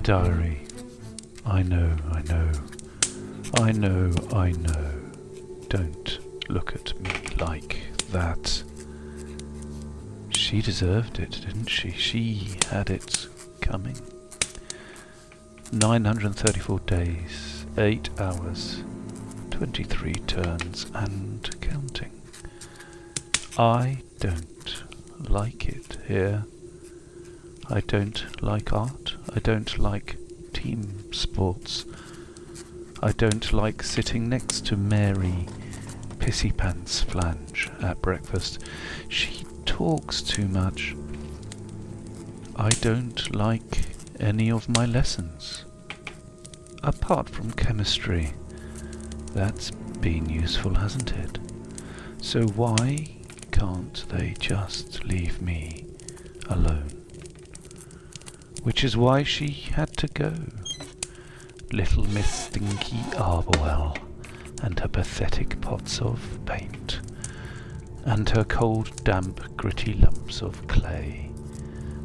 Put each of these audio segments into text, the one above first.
diary. I know. Don't look at me like that. She deserved it, didn't she? She had it coming. 934 days, 8 hours, 23 turns and counting. I don't like it here. I don't like art. I don't like team sports. I don't like sitting next to Mary Pissy-Pants Flange at breakfast. She talks too much. I don't like any of my lessons. Apart from chemistry. That's been useful, hasn't it? So why can't they just leave me alone? Which is why she had to go. Little Miss Stinky Arborwell, and her pathetic pots of paint, and her cold, damp, gritty lumps of clay,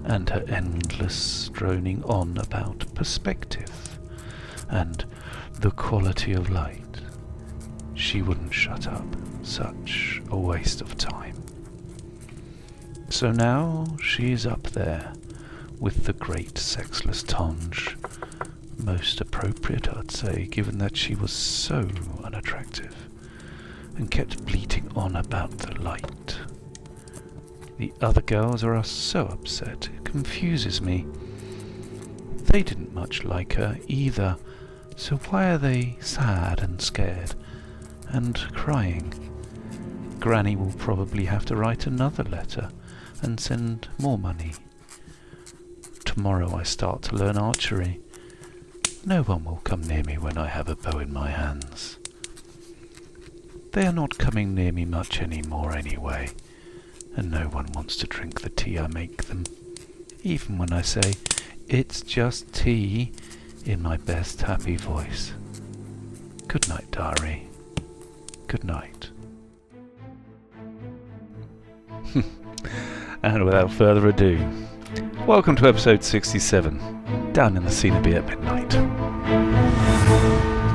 and her endless droning on about perspective, and the quality of light. She wouldn't shut up. Such a waste of time. So now she's up there, with the great sexless Tonge. Most appropriate, I'd say, given that she was so unattractive, and kept bleating on about the light. The other girls are so upset, it confuses me. They didn't much like her either, so why are they sad and scared, and crying? Granny will probably have to write another letter, and send more money. Tomorrow I start to learn archery. No one will come near me when I have a bow in my hands. They are not coming near me much anymore anyway, and no one wants to drink the tea I make them, even when I say, "It's just tea," in my best happy voice. Good night, diary. Good night. And without further ado, welcome to episode 67, Down in the Coenoby at Midnight.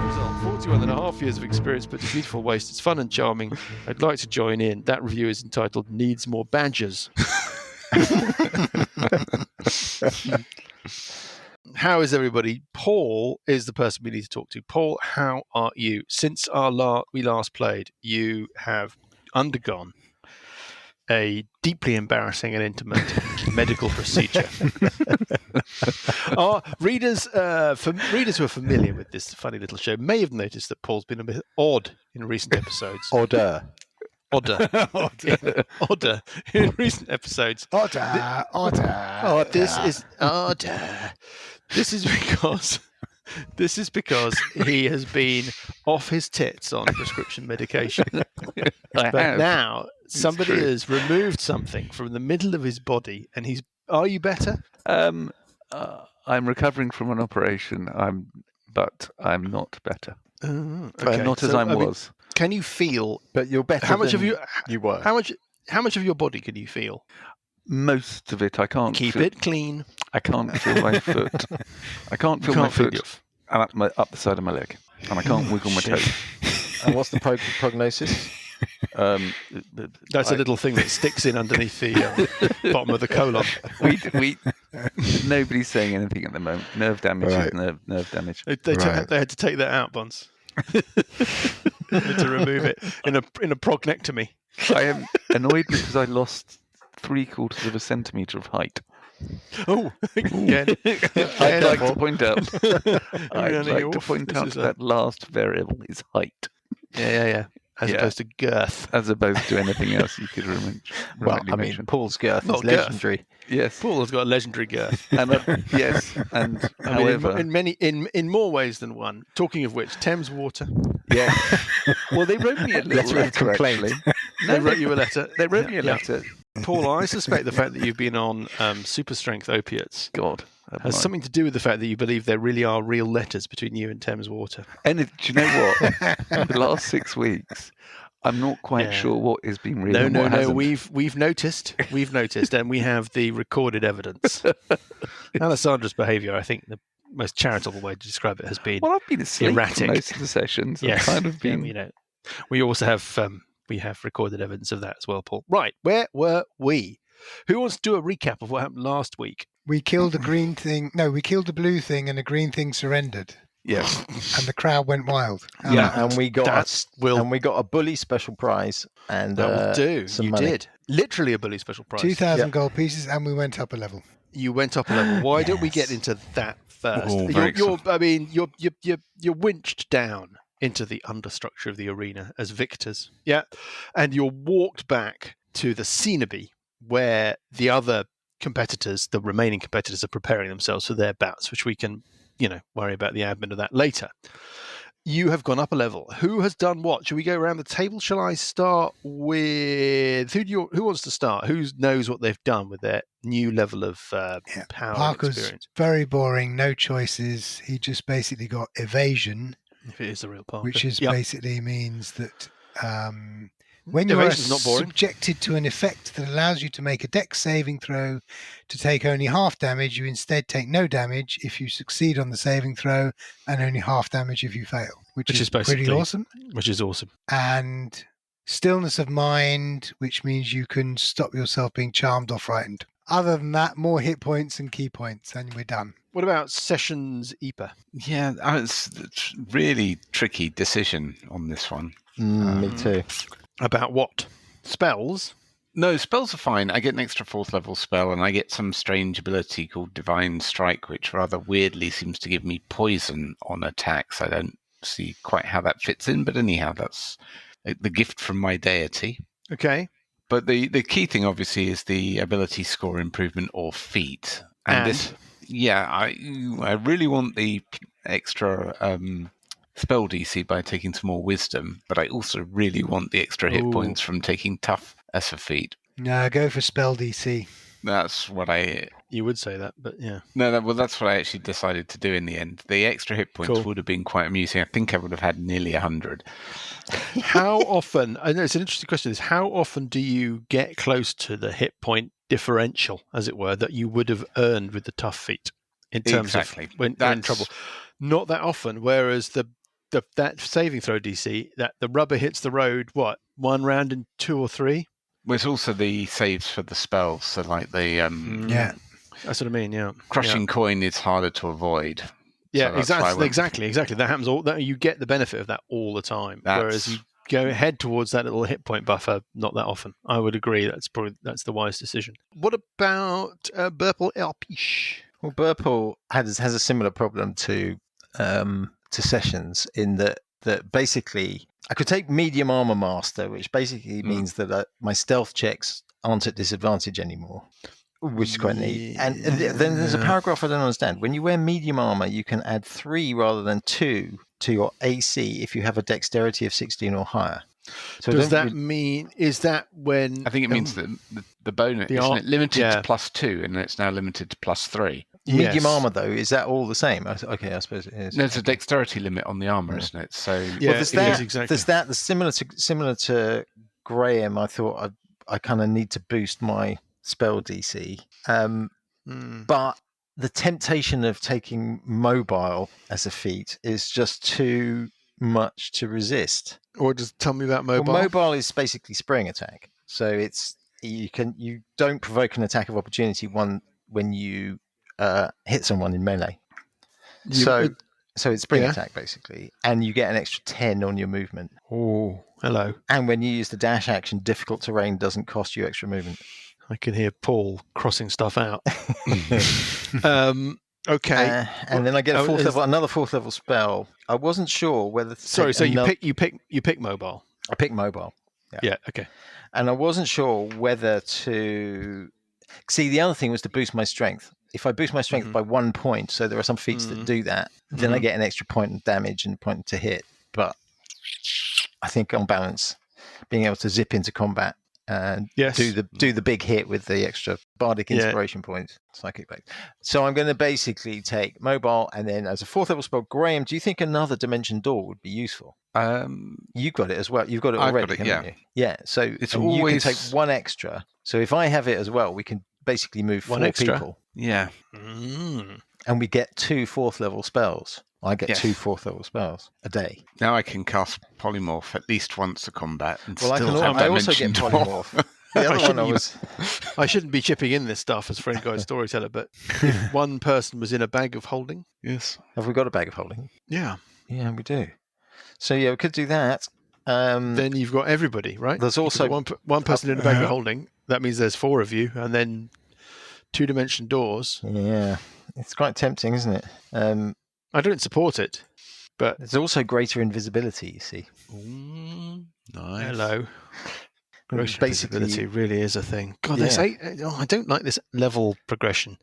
Result, 41 and a half years of experience, but it's a beautiful waste. It's fun and charming. I'd like to join in. That review is entitled Needs More Badgers. How is everybody? Paul is the person we need to talk to. Paul, how are you? Since we last played, you have undergone a deeply embarrassing and intimate medical procedure. Our readers who are familiar with this funny little show may have noticed that Paul's been a bit odd in recent episodes. Odder in recent episodes. Odder. This is because he has been off his tits on prescription medication. But now somebody has removed something from the middle of his body, and he's. Are you better? I'm recovering from an operation. But I'm not better. Okay. Not as I was. Can you feel? But you're better. How much than of you were? How much of your body can you feel? Most of it. I can't keep it clean. I can't feel my foot. I can't feel my foot up the side of my leg, and I can't wiggle my toe. And what's the prognosis? That's a little thing that sticks in underneath the bottom of the colon. Nobody's saying anything at the moment. Nerve damage is nerve damage. They had to take that out, Bonds. To remove it in a prognectomy. I am annoyed because I lost 3/4 of a centimetre of height. Oh, again. I'd like to point out that last variable is height. Yeah. As opposed to girth. As opposed to anything else you could remember. Well, I mean, Paul's girth is legendary. Yes, Paul has got a legendary girth. Yes, and however, in more ways than one. Talking of which, Thames Water. Yeah. Well, they wrote me a little letter. Actually. They wrote you a letter. They wrote me a letter. Paul, I suspect the fact that you've been on super strength opiates has something to do with the fact that you believe there really are real letters between you and Thames Water. And do you know what? The last 6 weeks, I'm not quite sure what is being real. No. We've noticed, and we have the recorded evidence. Alessandra's behaviour, I think, most charitable way to describe it has been Well, I've been asleep erratic. for most of the sessions. Yes. I've kind of been. We also have recorded evidence of that as well, Paul. Right, where were we? Who wants to do a recap of what happened last week? We killed a green thing. No, we killed a blue thing, and a green thing surrendered. Yes. And the crowd went wild. And we got a bully special prize, and that will do. some You money. did literally a bully special prize. 2,000 gold pieces, and we went up a level. You went up a level. Why don't we get into that first? Oh, you're winched down into the understructure of the arena as victors. Yeah, and you're walked back to the Coenoby where the other competitors, the remaining competitors, are preparing themselves for their bouts, which we can, worry about the admin of that later. You have gone up a level. Who has done what? Should we go around the table? Shall I start with who wants to start? Who knows what they've done with their new level of power Parker's and experience? Very boring, no choices. He just basically got evasion, If it is a real Parker, which is basically means that when you are Evasion's not boring. subjected to an effect that allows you to make a dex saving throw to take only half damage, you instead take no damage if you succeed on the saving throw and only half damage if you fail, which is pretty awesome. Which is awesome. And stillness of mind, which means you can stop yourself being charmed or frightened. Other than that, more hit points and key points, and we're done. What about Sessions EPA? Yeah, it's a really tricky decision on this one. Me too. About what? Spells? No, spells are fine. I get an extra 4th level spell, and I get some strange ability called Divine Strike, which rather weirdly seems to give me poison on attacks. I don't see quite how that fits in, but anyhow, that's the gift from my deity. Okay. But the key thing, obviously, is the ability score improvement or feat. And this, I really want the extra spell DC by taking some more wisdom, but I also really want the extra hit points from taking tough as a feat. No, go for spell DC. That's what You would say that, but yeah. No, that's what I actually decided to do in the end. The extra hit points would have been quite amusing. I think I would have had nearly 100. How often, I know it's an interesting question, is how often do you get close to the hit point differential, as it were, that you would have earned with the tough feat in terms of when you're in trouble? Not that often, whereas that saving throw DC, that the rubber hits the road, what, 1 round in 2 or 3? Well, it's also the saves for the spells, so like the that's what I mean. Yeah, crushing coin is harder to avoid. Yeah, so exactly. That happens you get the benefit of that all the time, whereas you go head towards that little hit point buffer not that often. I would agree. That's the wise decision. What about Burple Elpish? Well, Burple has a similar problem to Sessions in that basically I could take Medium Armor Master, which basically means that my stealth checks aren't at disadvantage anymore, which is quite neat. And then there's a paragraph I don't understand. When you wear medium armor, you can add 3 rather than 2 to your AC if you have a dexterity of 16 or higher. So does that mean, is that when... I think it means that the bonus, isn't it limited to +2 and it's now limited to +3? Medium armor, though, is that all the same? Okay, I suppose it is. No, there's a dexterity limit on the armor, isn't it? So there's similar to Graham. I thought I kind of need to boost my spell DC, but the temptation of taking mobile as a feat is just too much to resist. Or just tell me about mobile. Well, mobile is basically spring attack, so you don't provoke an attack of opportunity when you hit someone in melee. So it's spring attack basically, and you get an extra 10 on your movement. Oh, hello! And when you use the dash action, difficult terrain doesn't cost you extra movement. I can hear Paul crossing stuff out. Okay, and then I get another 4th level spell. I wasn't sure whether. So you pick mobile. I picked mobile. Yeah. Okay. And I wasn't sure whether to see. The other thing was to boost my strength. If I boost my strength by 1 point, so there are some feats that do that, then I get an extra point of damage and a point to hit. But I think on balance, being able to zip into combat and do the big hit with the extra bardic inspiration points, psychic base. So I'm going to basically take mobile, and then as a 4th level spell, Graham, do you think another dimension door would be useful? You've got it as well. You've got it already, haven't you? Yeah. So you can take 1 extra. So if I have it as well, we can basically move 4 people. Yeah. And we get 2 4th level spells. I get Yes. 2 4th level spells a day. Now I can cast Polymorph at least once a combat and Well, still have I also get Dimension Dwarf. Polymorph. The other one I shouldn't be chipping in this stuff as Friend Guy Storyteller, but if one person was in a bag of holding. Yes. Have we got a bag of holding? Yeah. Yeah, we do. So yeah, we could do that. Then you've got everybody, right? There's also one person in a bag of holding. That means there's 4 of you, and then 2-dimension doors. Yeah, it's quite tempting, isn't it? I don't support it, but there's also greater invisibility. You see. Nice. Hello. Greater Basically, invisibility really is a thing. God, Yeah. there's 8. Oh, I don't like this level progression.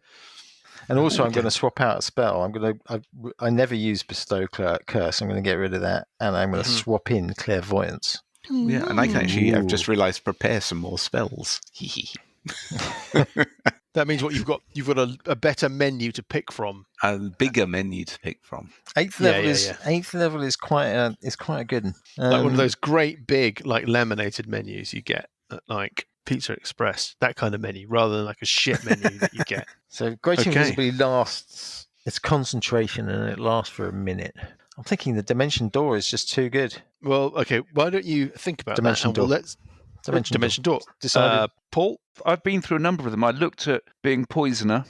and also I'm going to swap out a spell. I never use Bestow Curse. I'm going to get rid of that, and I'm going to swap in Clairvoyance. Yeah, and I can actually, I've just realised, prepare some more spells. That means what you've got a better menu to pick from. A bigger menu to pick from. 8th Yeah, level yeah, yeah. 8th level is quite a good one. Like one of those great big like laminated menus you get at like Pizza Express, that kind of menu, rather than like a shit menu that you get. So greater Okay. invisibility lasts. It's concentration, and it lasts for a minute. I'm thinking the Dimension Door is just too good. Well, okay, why don't you think about Dimension that? And Door. let's Dimension Door. Decided. Paul? I've been through a number of them. I looked at being Poisoner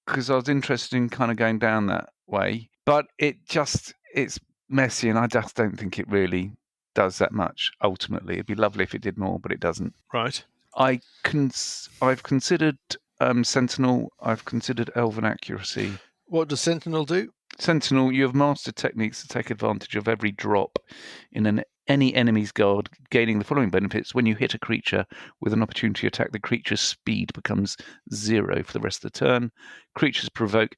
because I was interested in kind of going down that way, but it's messy, and I just don't think it really does that much. Ultimately, it'd be lovely if it did more, but it doesn't. Right. I've considered Sentinel. I've considered Elven Accuracy. What does Sentinel do? Sentinel, you have mastered techniques to take advantage of every drop in any enemy's guard, gaining the following benefits. When you hit a creature with an opportunity attack, the creature's speed becomes 0 for the rest of the turn. Creatures provoke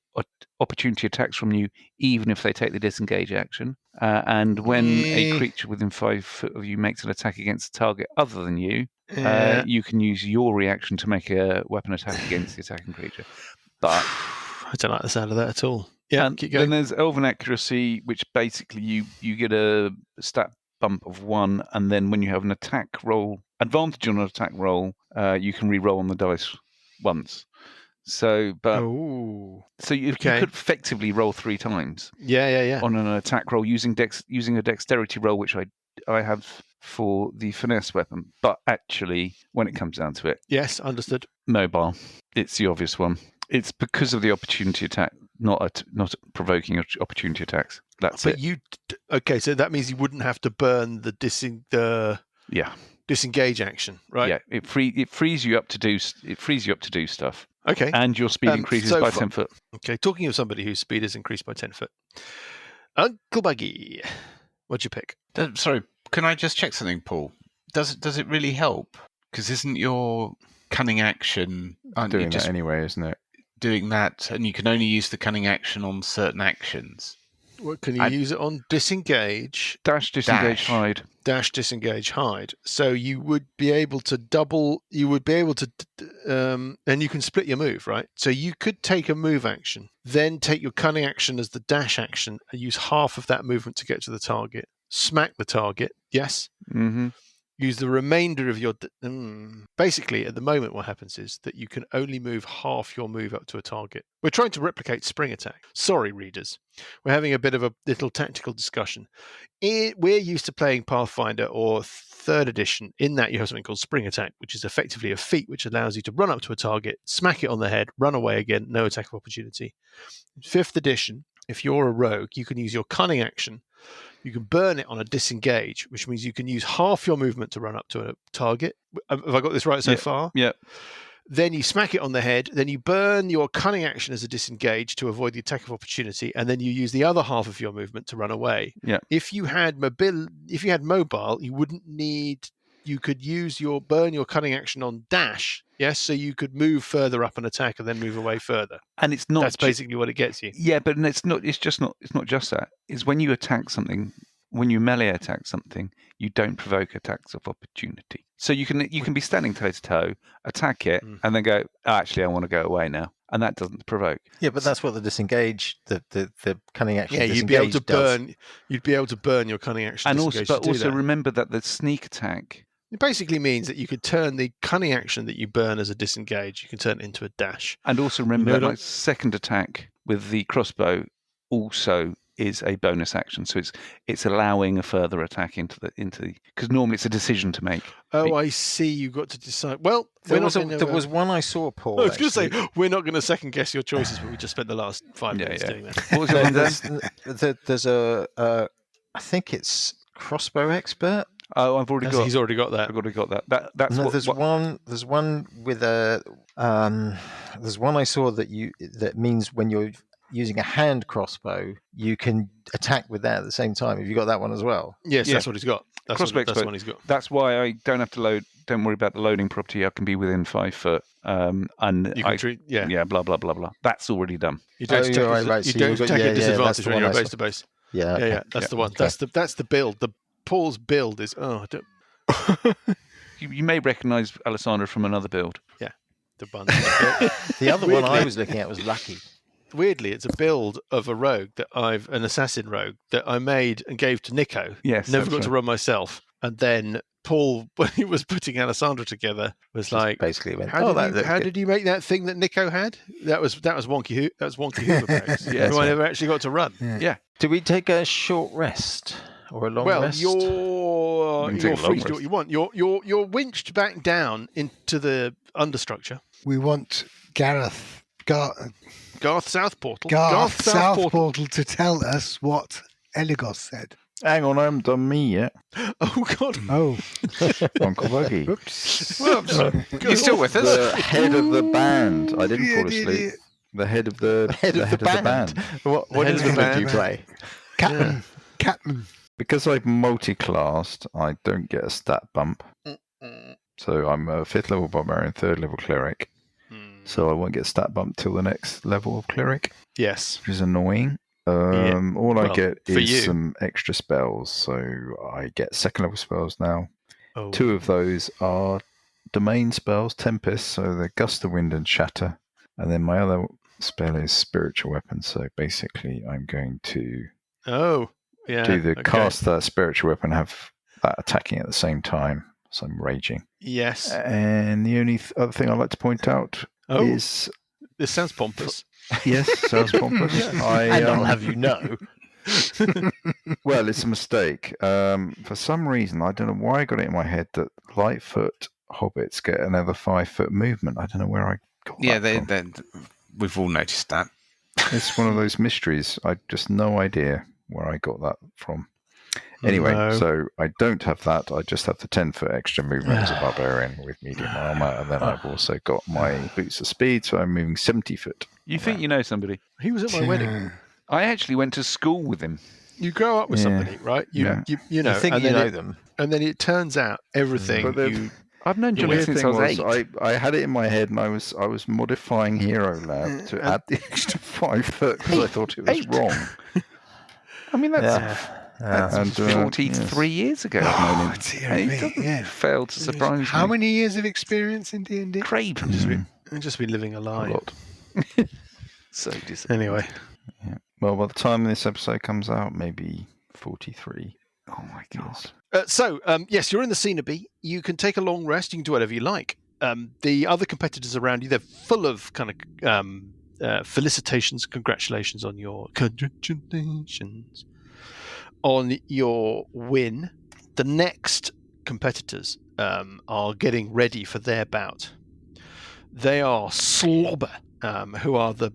opportunity attacks from you, even if they take the disengage action. And when a creature within 5 foot of you makes an attack against a target other than you, you can use your reaction to make a weapon attack against the attacking creature. But I don't like the sound of that at all. Yeah, and keep going. then there's Elven Accuracy, which basically you get a stat bump of 1, and then when you have an attack roll, advantage on an attack roll, you can re-roll on the dice once. So, you could effectively roll 3 times. Yeah. On an attack roll using a dexterity roll, which I have for the finesse weapon. But actually, when it comes down to it, Yes, understood. mobile. It's the obvious one. It's because of the opportunity attack, not provoking opportunity attacks. That's But it. okay, so that means you wouldn't have to burn the disengage action, right? Yeah, it frees you up to do stuff, Okay. and your speed increases so by far- 10 foot. Okay, talking of somebody whose speed is increased by 10 foot. Uncle Buggy, what'd you pick? Sorry, can I just check something, Paul? Does it really help? Because isn't your cunning action Doing that anyway, isn't it? doing that, and you can only use the cunning action on certain actions? What can you use it on? Disengage, Dash, disengage, hide. dash, disengage, hide. So you would be able to double. You would be able to, and you can split your move, right? So you could take a move action, then take your cunning action as the dash action, and use half of that movement to get to the target. Smack the target. Yes. Mm-hmm. Use the remainder of your... Basically, at the moment, what happens is that you can only move half your move up to a target. We're trying to replicate Spring Attack. Sorry, readers. We're having a bit of a little tactical discussion. We're used to playing Pathfinder or 3rd edition. In that, you have something called Spring Attack, which is effectively a feat which allows you to run up to a target, smack it on the head, run away again, no attack of opportunity. 5th edition, if you're a rogue, you can use your cunning action. You can burn it on a disengage, which means you can use half your movement to run up to a target. Have I got this right so far? Yeah. Then you smack it on the head. Then you burn your cunning action as a disengage to avoid the attack of opportunity, and then you use the other half of your movement to run away. Yeah. If you had mobile, you wouldn't need. You could burn your cunning action on dash. Yes, so you could move further up and attack, and then move away further. And it's not. That's basically what it gets you. Yeah, but it's not. It's not just that. It's when you attack something. When you melee attack something, you don't provoke attacks of opportunity. So you can be standing toe to toe, attack it, and then go. Oh, actually, I want to go away now, and that doesn't provoke. Yeah, but that's what the disengage, the cunning action. Yeah, you'd be able to burn. You'd be able to burn your cunning action. And disengage also, to do that. remember that the sneak attack. It basically means that you could turn the cunning action that you burn as a disengage, you can turn it into a dash. And also remember that my second attack with the crossbow also is a bonus action, so it's allowing a further attack into because normally it's a decision to make. Oh, I see. You've got to decide. Well, there was one I saw, Paul. I was going to say we're not going to second guess your choices, but we just spent the last 5 minutes doing that. What was it? There's I think it's crossbow expert. Oh, he's already got that. I've already got that. That's no, there's one with a there's one I saw that means when you're using a hand crossbow, you can attack with that at the same time. Have you got that one as well? Yes, that's what he's got. That's the one he's got. That's why I don't have to load. Don't worry about the loading property. I can be within 5 foot. And you can treat, blah blah blah blah. That's already done. You don't attack at disadvantage when you're base to base. Yeah. That's the one. Okay. That's the build. Paul's build is you may recognise Alessandra from another build. Yeah, the bun. The other one I was looking at was Lucky. Weirdly, it's a build of a rogue an assassin rogue that I made and gave to Nico. Yes, never got to run myself, and then Paul, when he was putting Alessandra together, was like, basically went, how did you make that thing that Nico had? That was Wonky Hoover barracks. Who I never actually got to run. Yeah. Do we take a short rest or a long rest? Well, you're free to do what you want. You're winched back down into the understructure. We want Garth South Portal. Garth South Portal to tell us what Eligos said. Hang on, I haven't done me yet. Oh, God. Oh. Uncle Buggy. Whoops. You still with us? The head of the band. I didn't fall asleep. The head of the band. What instrument do you play? Catman. Because I've multi-classed, I don't get a stat bump. So I'm a 5th level barbarian, 3rd level cleric. So I won't get stat bump till the next level of cleric. Yes. Which is annoying. All I get is some extra spells. So I get 2nd level spells now. Oh. 2 of those are domain spells, Tempest, so they're Gust of Wind and Shatter. And then my other spell is Spiritual Weapon. So basically I'm going to cast that Spiritual Weapon, have that attacking at the same time. So I'm raging. Yes. And the only other thing I'd like to point out is... This sounds pompous. Yes, sounds pompous. I'll have you know. Well, it's a mistake. For some reason, I don't know why I got it in my head that Lightfoot hobbits get another 5 foot movement. I don't know where I got that from. We've all noticed that. It's one of those mysteries. I just no idea where I got that from. Anyway, so I don't have that. I just have the 10 foot extra movement as a barbarian with medium armor, and then I've also got my boots of speed, so I'm moving 70 foot. You think you know somebody? He was at my wedding. I actually went to school with him. You grow up with somebody, right? You know, you think you know them, and then it turns out everything. I've known Johnny since I was 8. I had it in my head, and I was modifying Hero Lab to add the extra 5 foot because I thought it was wrong. I mean, that's 43 years ago. Oh, dear me. Failed to surprise me. How many years of experience in D&D? Craig. I've just been living a lie. A lot. So disappointing. Anyway. Yeah. Well, by the time this episode comes out, maybe 43. Oh, my God. Yes, you're in the Coenoby. You can take a long rest. You can do whatever you like. The other competitors around you, they're full of kind of felicitations, congratulations on your win. The next competitors are getting ready for their bout. They are Slobber, who are the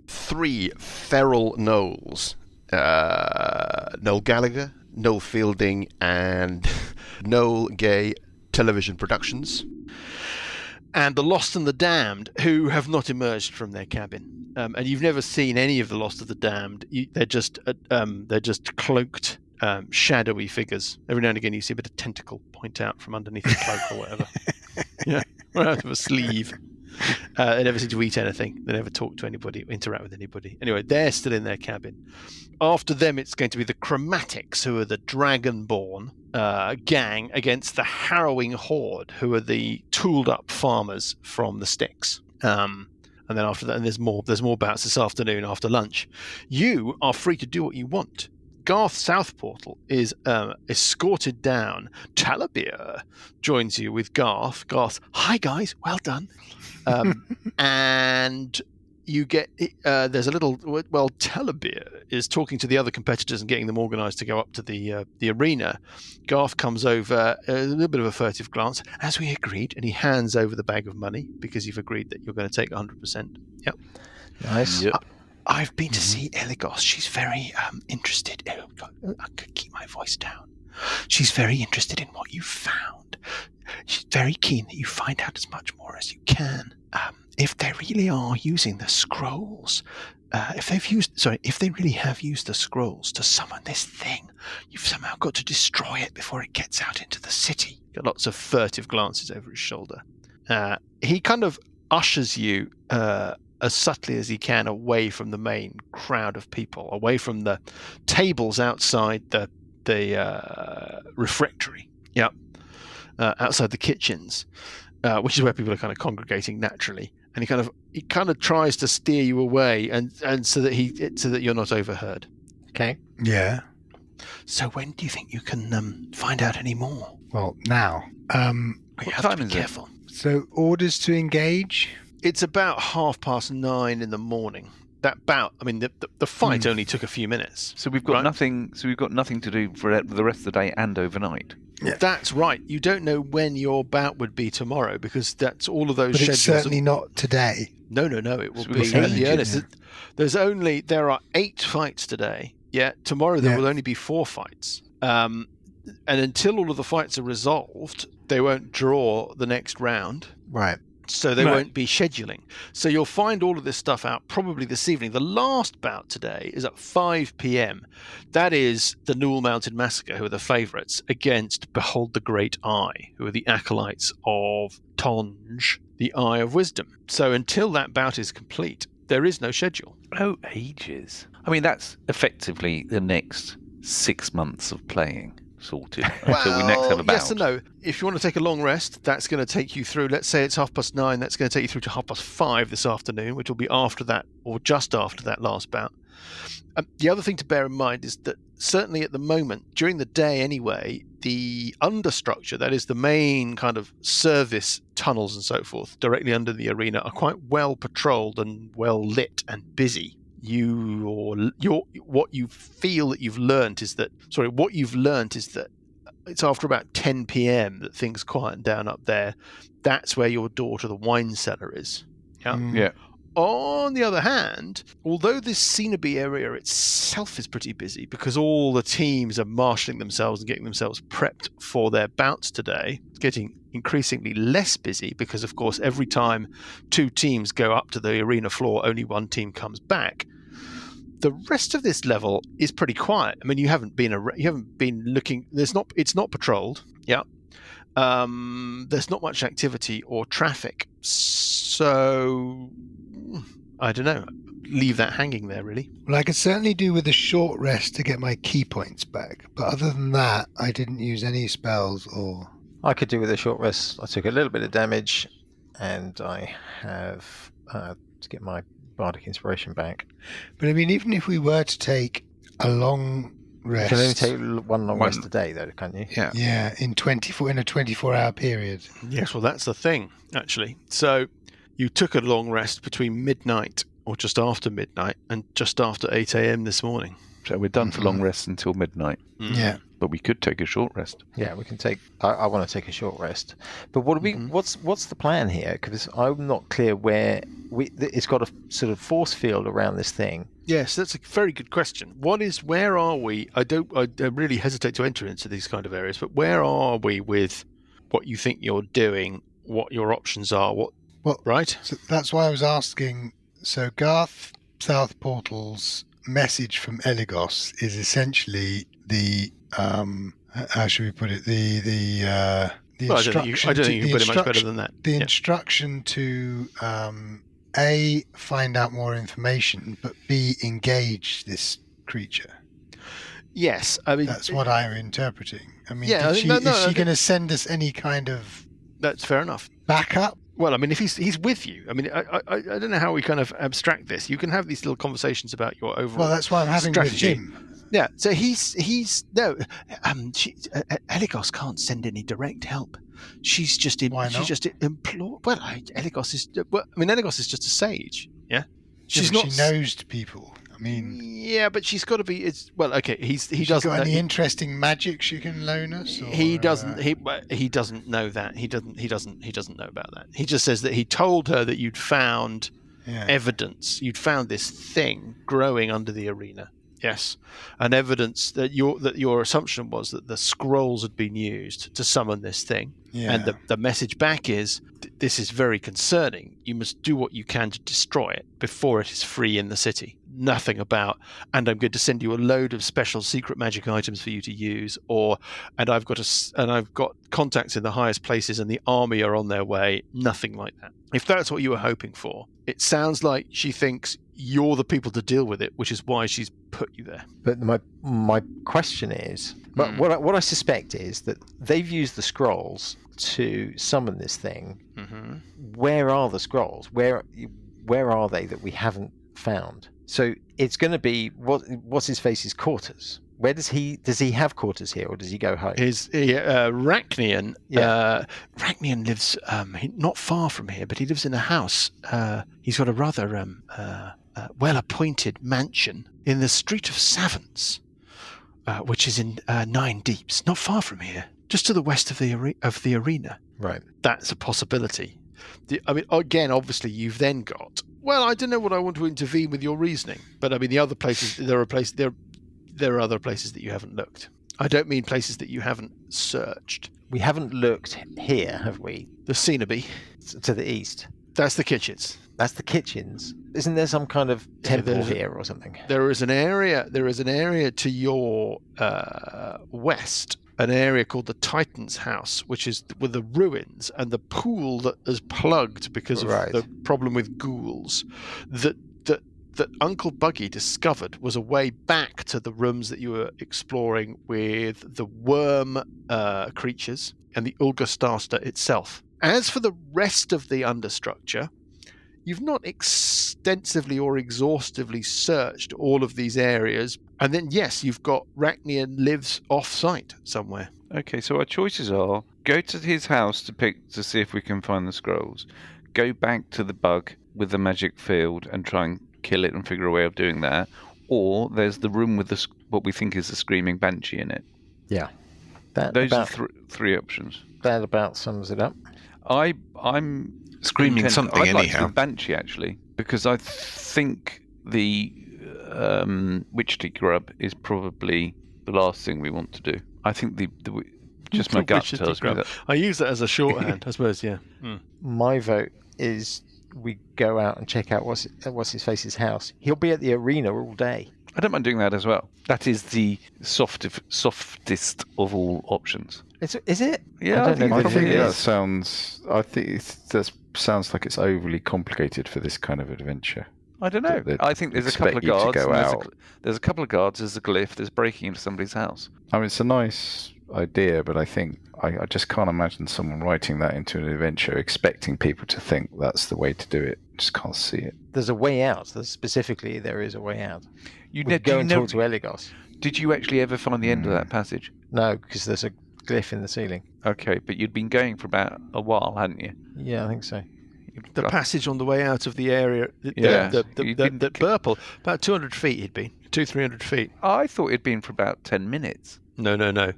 3 feral gnolls. Noel Gallagher, Noel Fielding, and Noel Gay Television Productions. And the Lost and the Damned, who have not emerged from their cabin. And you've never seen any of the Lost of the Damned. They're just cloaked, shadowy figures. Every now and again, you see a bit of tentacle point out from underneath a cloak or whatever. Or out of a sleeve. They never seem to eat anything. They never talk to anybody, interact with anybody. Anyway, they're still in their cabin. After them, it's going to be the Chromatics, who are the Dragonborn gang, against the Harrowing Horde, who are the tooled-up farmers from the Styx. And then after that, and there's more bouts this afternoon after lunch. You are free to do what you want. Garth South Portal is escorted down. Talabir joins you with Garth. Garth, hi guys, well done. And you get there's a little. Well, Telebir is talking to the other competitors and getting them organised to go up to the arena. Garth comes over, a little bit of a furtive glance, as we agreed, and he hands over the bag of money because you've agreed that you're going to take 100%. Yep. Nice. Yep. I've been to see Eligos. She's very interested. I could keep my voice down. She's very interested in what you found. She's very keen that you find out as much more as you can. If they really are using the scrolls, if they really have used the scrolls to summon this thing, you've somehow got to destroy it before it gets out into the city. Got lots of furtive glances over his shoulder. He kind of ushers you as subtly as he can away from the main crowd of people, away from the tables outside the refectory. Yep. Outside the kitchens, which is where people are kind of congregating naturally, and he kind of tries to steer you away, and so that you're not overheard. Okay. Yeah. So when do you think you can find out any more? Well, now. You have to be careful. So orders to engage. It's about 9:30 in the morning. That bout. I mean, the fight only took a few minutes. So we've got nothing. So we've got nothing to do for the rest of the day and overnight. Yeah. That's right. You don't know when your bout would be tomorrow because that's all of those But schedules. it's certainly not today. No. It will So be we've at got the ages. earliest. There are 8 fights today. Yeah. Tomorrow there will only be 4 fights. And until all of the fights are resolved, they won't draw the next round. Right. So they won't be scheduling. So you'll find all of this stuff out probably this evening. The last bout today is at 5 p.m. That is the Newell Mountain Massacre, who are the favourites, against Behold the Great Eye, who are the acolytes of Tonge, the Eye of Wisdom. So until that bout is complete, there is no schedule. Oh, ages. I mean, that's effectively the next 6 months of playing sorted until we next have a bout. Yes and no. If you want to take a long rest, that's going to take you through, let's say it's 9:30, that's going to take you through to 5:30 this afternoon, which will be after that, or just after that last bout. The other thing to bear in mind is that certainly at the moment, during the day anyway, the understructure, that is the main kind of service tunnels and so forth, directly under the arena, are quite well patrolled and well lit and busy. What you've learned is that it's after about 10 p.m. that things quieten down up there. That's where your door to the wine cellar is. Yeah. Yeah. On the other hand, although this Coenoby area itself is pretty busy because all the teams are marshalling themselves and getting themselves prepped for their bouts today, it's getting increasingly less busy because, of course, every time 2 teams go up to the arena floor, only 1 team comes back. The rest of this level is pretty quiet. I mean, you haven't been looking. It's not patrolled. Yeah. There's not much activity or traffic. So I don't know. Leave that hanging there, really. Well, I could certainly do with a short rest to get my key points back. But other than that, I didn't use any spells or... I could do with a short rest. I took a little bit of damage, and I have to get my bardic inspiration back. But I mean, even if we were to take a long rest... You can only take one long rest a day, though, can't you? Yeah. Yeah, in a 24-hour period. Yes, well, that's the thing, actually. So you took a long rest between midnight or just after midnight and just after 8 a.m. this morning. So we're done for long rests until midnight. Yeah. But we could take a short rest. Yeah, we can take. I want to take a short rest. But what do we? What's the plan here? Because I'm not clear where it's got a sort of force field around this thing. Yes, that's a very good question. Where are we? I really hesitate to enter into these kind of areas, but where are we with what you think you're doing, what your options are, right? So that's why I was asking. So Garth South Portal's message from Eligos is essentially the how should we put it? The instruction. I don't think you can put it much better than that. The instruction to A, find out more information, but B, engage this creature. Yes, I mean that's what I'm interpreting. I mean, yeah, is she going to send us any kind of? That's fair enough. Backup? Well, I mean, if he's with you, I mean, I don't know how we kind of abstract this. You can have these little conversations about your overall. Well, that's why I'm having strategy. with Jim. Yeah, so Eligos can't send any direct help. She's just Why not? implored. Well, Eligos is just a sage. Yeah. She's but not. She knows people. I mean, yeah, but she's got to be. It's well, okay. He she's doesn't. got any interesting magic she can loan us? Or, he doesn't. He doesn't know that. He doesn't know about that. He just says that he told her that you'd found evidence. You'd found this thing growing under the arena. Yes, and evidence that your assumption was that the scrolls had been used to summon this thing. Yeah. And the message back is, this is very concerning. You must do what you can to destroy it before it is free in the city. Nothing about, and I'm going to send you a load of special secret magic items for you to use, and I've got contacts in the highest places and the army are on their way. Nothing like that. If that's what you were hoping for, it sounds like she thinks you're the people to deal with it, which is why she's put you there. But my question is, but what I suspect is that they've used the scrolls to summon this thing. Mm-hmm. Where are the scrolls? Where are they that we haven't found? So it's going to be what's his face's quarters. Where does he have quarters here, or does he go home? Rachnian. Rachnian lives not far from here, but he lives in a house. He's got a rather well-appointed mansion in the Street of Savants, which is in Nine Deeps, not far from here, just to the west of the arena. Right. That's a possibility. Again, obviously, you've then got. Well, I don't know what I want to intervene with your reasoning, but I mean, the other places there are other places that you haven't looked. I don't mean places that you haven't searched. We haven't looked here, have we? The Coenoby. To the east. That's the kitchens. That's the kitchens. Isn't there some kind of temple here or something? There is an area to your west, an area called the Titan's House, which is with the ruins and the pool that is plugged because of the problem with ghouls. That Uncle Buggy discovered was a way back to the rooms that you were exploring with the worm creatures and the Ulgastasta itself. As for the rest of the understructure, you've not extensively or exhaustively searched all of these areas. And then, yes, you've got Rachnian lives off-site somewhere. Okay, so our choices are go to his house to see if we can find the scrolls, go back to the bug with the magic field and try and kill it and figure a way of doing that, or there's the room with what we think is the screaming banshee in it. Yeah. Those are three options. That about sums it up. I'm screaming something I'd anyhow. Like the banshee actually, because I think the witchy grub is probably the last thing we want to do. I think the just my gut tells me that. I use that as a shorthand, I suppose. Yeah. My vote is we go out and check out what's his face's house. He'll be at the arena all day. I don't mind doing that as well. That is the softest of all options. Is it? Yeah, I think that sounds. I think that sounds like it's overly complicated for this kind of adventure. I don't know. I think there's a couple of guards. There's a couple of guards. There's a glyph. There's breaking into somebody's house. I mean, it's a nice idea, but I think I just can't imagine someone writing that into an adventure expecting people to think that's the way to do it. Just can't see it. There's a way out. Specifically, there is a way out. You go and talk to Eligos. Did you actually ever find the end of that passage? No, because there's a glyph in the ceiling. Okay, but you'd been going for about a while, hadn't you? Yeah, I think so. The passage on the way out of the area, the Burple, about 200 feet he'd been, 200-300 feet. I thought it'd been for about 10 minutes. No.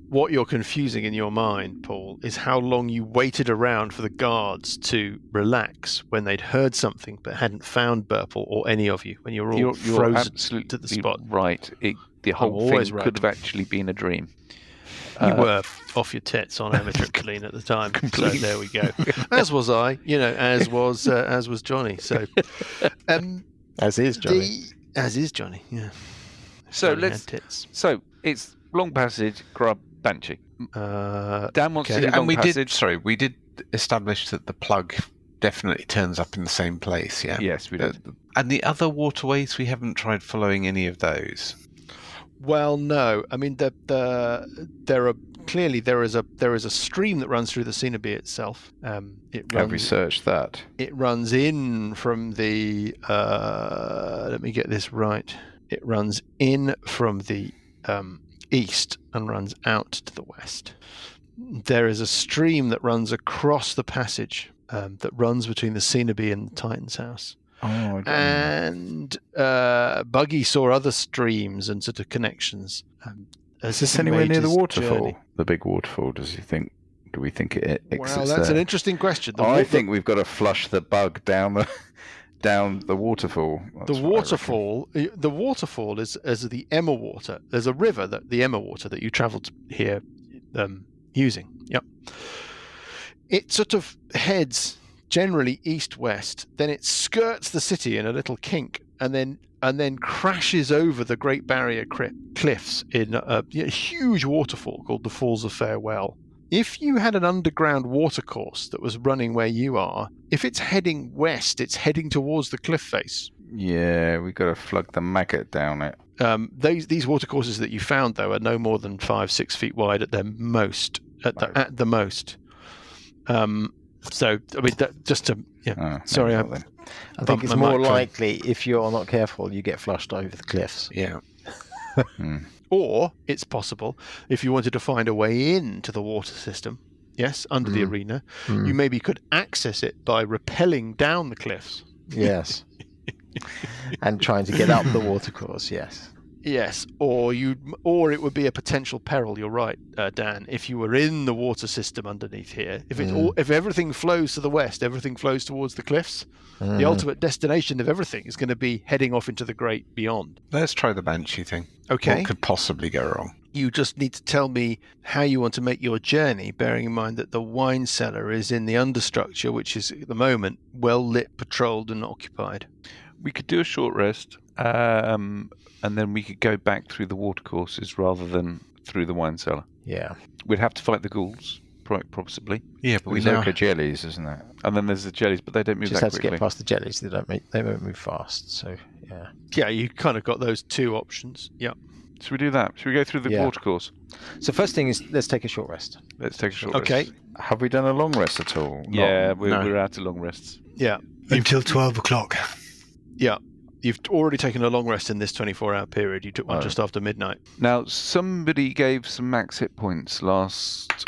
What you're confusing in your mind, Paul, is how long you waited around for the guards to relax when they'd heard something but hadn't found Burple or any of you, when you were all frozen to the spot. Right. The whole thing could have actually been a dream. You were off your tits on amitriptyline at the time. Completely. So there we go. As was I, as was Johnny. So, as is Johnny. As is Johnny. Yeah. So So it's long passage, grub, banshee. Dan wants to do long passage. We did establish that the plug definitely turns up in the same place. Yeah. Yes, we did. And the other waterways, we haven't tried following any of those. Well, no. I mean, there is a stream that runs through the Coenoby itself. Have we searched that? It runs in from the. Let me get this right. It runs in from the east and runs out to the west. There is a stream that runs across the passage that runs between the Coenoby and the Titan's house. And Buggy saw other streams and sort of connections. Is this anywhere near the waterfall? Journey. The big waterfall? Do we think it exists? Well, that's an interesting question. I think we've got to flush the bug down the waterfall. The waterfall is the Emma water. There's a river, the Emma water, that you travelled here using. Yep. It sort of heads generally east-west, then it skirts the city in a little kink, and then crashes over the Great Barrier Cliffs in a huge waterfall called the Falls of Farewell. If you had an underground watercourse that was running where you are, if it's heading west, it's heading towards the cliff face. Yeah, we've got to flug the maggot down it. These watercourses that you found, though, are no more than 5-6 feet wide at their most. At the most. So, I mean, just to... Yeah, sorry. I think it's more likely, if you're not careful, you get flushed over the cliffs. Yeah. Or, it's possible, if you wanted to find a way into the water system, yes, under the arena, you maybe could access it by rappelling down the cliffs. Yes. And trying to get up the watercourse, yes. Yes, or it would be a potential peril. You're right, Dan. If you were in the water system underneath here, if everything flows to the west, everything flows towards the cliffs. The ultimate destination of everything is going to be heading off into the great beyond. Let's try the Banshee thing. Okay. What could possibly go wrong? You just need to tell me how you want to make your journey, bearing in mind that the wine cellar is in the understructure, which is at the moment well lit, patrolled, and occupied. We could do a short rest. And then we could go back through the watercourses rather than through the wine cellar. Yeah. We'd have to fight the ghouls, possibly. Yeah, but there's also jellies, isn't there? And then there's the jellies, but they don't move that quickly. Just have to get past the jellies. They won't move fast. So, yeah. Yeah, you kind of got those two options. Yeah. Should we do that? Should we go through the watercourse? So first thing is, let's take a short rest. Let's take a short rest. Okay. Have we done a long rest at all? Yeah, we're out of long rests. Yeah. Until 12 o'clock. Yeah. You've already taken a long rest in this 24-hour period. You took one just after midnight. Now, somebody gave some max hit points last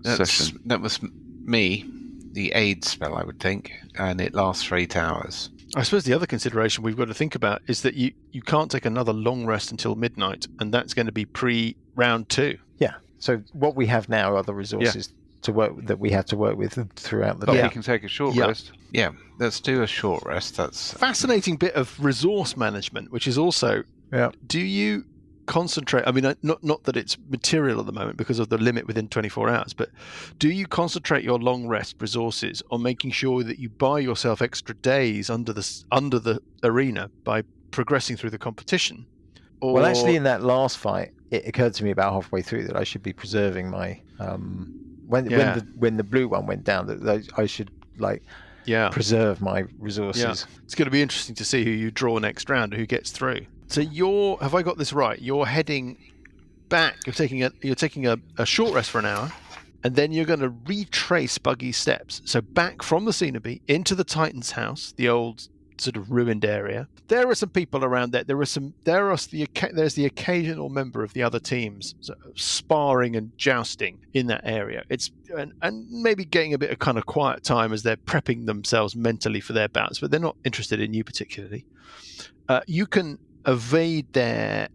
session. That was me, the aid spell, I would think, and it lasts for 8 hours. I suppose the other consideration we've got to think about is that you can't take another long rest until midnight, and that's going to be pre-round 2. Yeah. So what we have now are the resources to work that we have to work with throughout the day. But we can take a short rest. Yeah, let's do a short rest. That's fascinating bit of resource management, which is also. Yeah. Do you concentrate? I mean, not that it's material at the moment because of the limit within 24 hours, but do you concentrate your long rest resources on making sure that you buy yourself extra days under the arena by progressing through the competition? Or... Well, actually, in that last fight, it occurred to me about halfway through that I should be preserving my when the blue one went down, that I should preserve my resources. Yeah. It's going to be interesting to see who you draw next round, who gets through. So have I got this right? You're heading back. You're taking a short rest for an hour, and then you're going to retrace Buggy's steps. So back from the Coenoby into the Titan's house, the old sort of ruined area. There are some people around there. There's the occasional member of the other teams sparring and jousting in that area. And maybe getting a bit of kind of quiet time as they're prepping themselves mentally for their bouts, but they're not interested in you particularly. You can evade their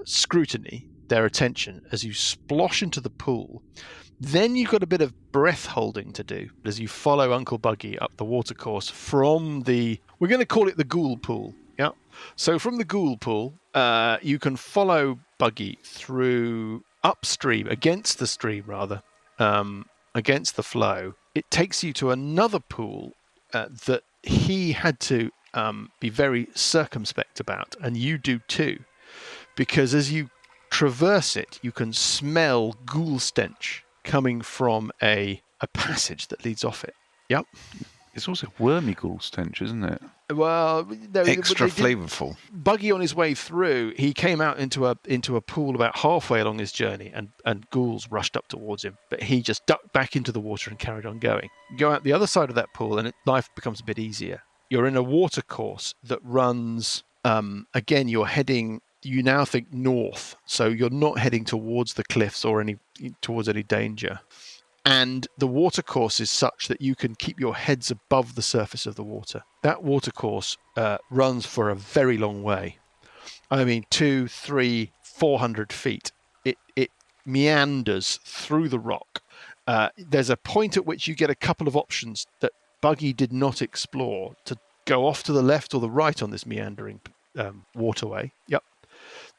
scrutiny, their attention, as you splosh into the pool. Then you've got a bit of breath holding to do as you follow Uncle Buggy up the watercourse from we're going to call it the Ghoul Pool. Yeah. So from the Ghoul Pool, you can follow Buggy through upstream, against the stream rather, against the flow. It takes you to another pool that he had to be very circumspect about, and you do too, because as you traverse it, you can smell ghoul stench coming from a passage that leads off it. Yep. It's also wormy ghoul stench, isn't it? Well, extra flavourful. Buggy on his way through, he came out into a pool about halfway along his journey, and ghouls rushed up towards him, but he just ducked back into the water and carried on going. You go out the other side of that pool, and life becomes a bit easier. You're in a water course that runs. Again, you're heading. You now think north, so you're not heading towards the cliffs or towards any danger. And the watercourse is such that you can keep your heads above the surface of the water. That watercourse runs for a very long way. I mean, 200, 300, 400 feet. It meanders through the rock. There's a point at which you get a couple of options that Buggy did not explore, to go off to the left or the right on this meandering waterway. Yep.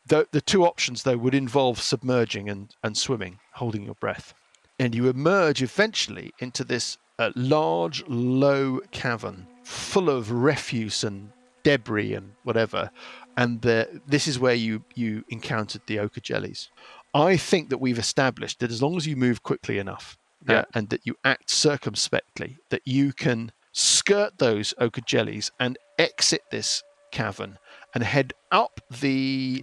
The two options, though, would involve submerging and swimming, holding your breath. And you emerge eventually into this large, low cavern full of refuse and debris and whatever. And this is where you encountered the ochre jellies. I think that we've established that as long as you move quickly enough and that you act circumspectly, that you can skirt those ochre jellies and exit this cavern and head up the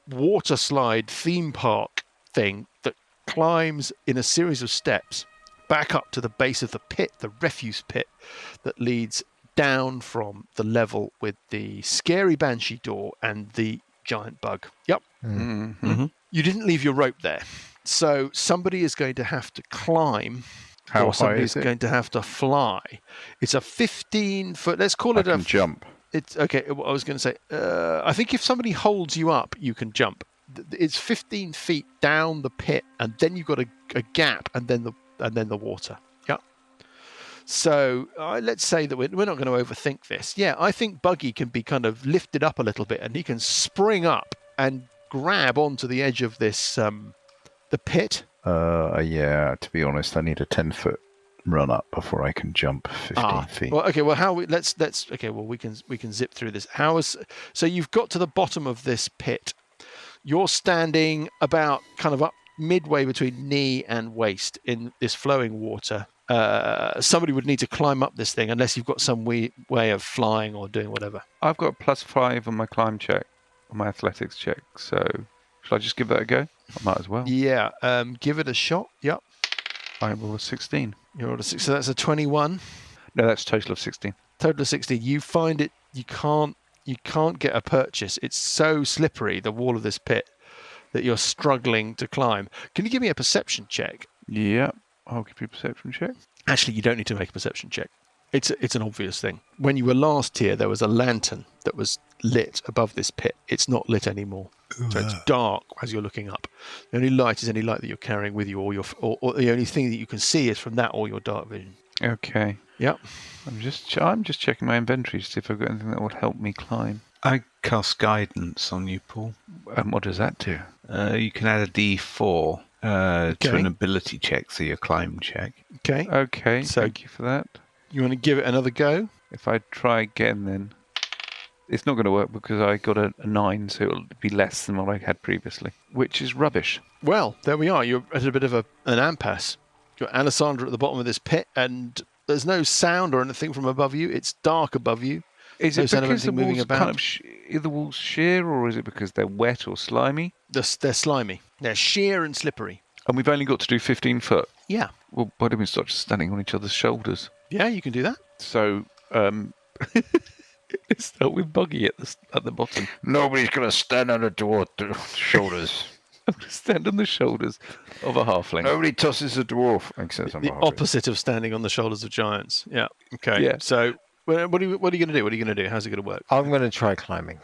water slide theme park thing that climbs in a series of steps back up to the base of the pit, the refuse pit that leads down from the level with the scary banshee door and the giant bug. Yep. Mm-hmm. You didn't leave your rope there. So somebody is going to have to climb. How or high somebody's is it? going to have to fly. It's a 15-foot. Let's call I it can jump. It's okay. I was going to say. I think if somebody holds you up, you can jump. It's 15 feet down the pit, and then you've got a gap, and then the water. Yeah. So let's say that we're not going to overthink this. Yeah, I think Buggy can be kind of lifted up a little bit, and he can spring up and grab onto the edge of this the pit. Yeah. To be honest, I need a 10-foot run up before I can jump 15 feet. Well, okay. Well, let's okay. Well, we can zip through this. So you've got to the bottom of this pit. You're standing about kind of up midway between knee and waist in this flowing water. Somebody would need to climb up this thing unless you've got some way of flying or doing whatever. I've got a +5 on my climb check, on my athletics check. So shall I just give that a go? I might as well. Yeah. Give it a shot. Yep. I roll a 16. You're on a 6, so that's a 21. No, that's total of 16. Total of 16. You find it. You can't get a purchase. It's so slippery, the wall of this pit, that you're struggling to climb. Can you give me a perception check? Yeah, I'll give you a perception check. Actually, you don't need to make a perception check. It's an obvious thing. When you were last here, there was a lantern that was lit above this pit. It's not lit anymore. So it's dark as you're looking up. The only light is any light that you're carrying with you, or the only thing that you can see is from that or your dark vision. Okay. Yep. I'm just checking my inventory to see if I've got anything that would help me climb. I cast guidance on you, Paul. What does that do? You can add a D4 to an ability check, so your climb check. Okay. Okay, So- thank you for that. You want to give it another go? If I try again, then it's not going to work because I got a 9, so it'll be less than what I had previously, which is rubbish. Well, there we are. You're at a bit of an impasse. You've got Alessandra at the bottom of this pit, and there's no sound or anything from above you. It's dark above you. Is No it sound of because the anything moving walls about. are the walls sheer, or is it because they're wet or slimy? They're slimy. They're sheer and slippery. And we've only got to do 15 foot. Yeah. Well, why don't we start just standing on each other's shoulders? Yeah, you can do that. So, let's start with Buggy at the bottom. Nobody's going to stand on the dwarf shoulders. I'm going to stand on the shoulders of a halfling. Nobody tosses a dwarf, except I'm The a hobbit. opposite of standing on the shoulders of giants. Yeah. Okay. Yeah. So, what are you going to do? What are you going to do? How's it going to work? I'm going to try climbing.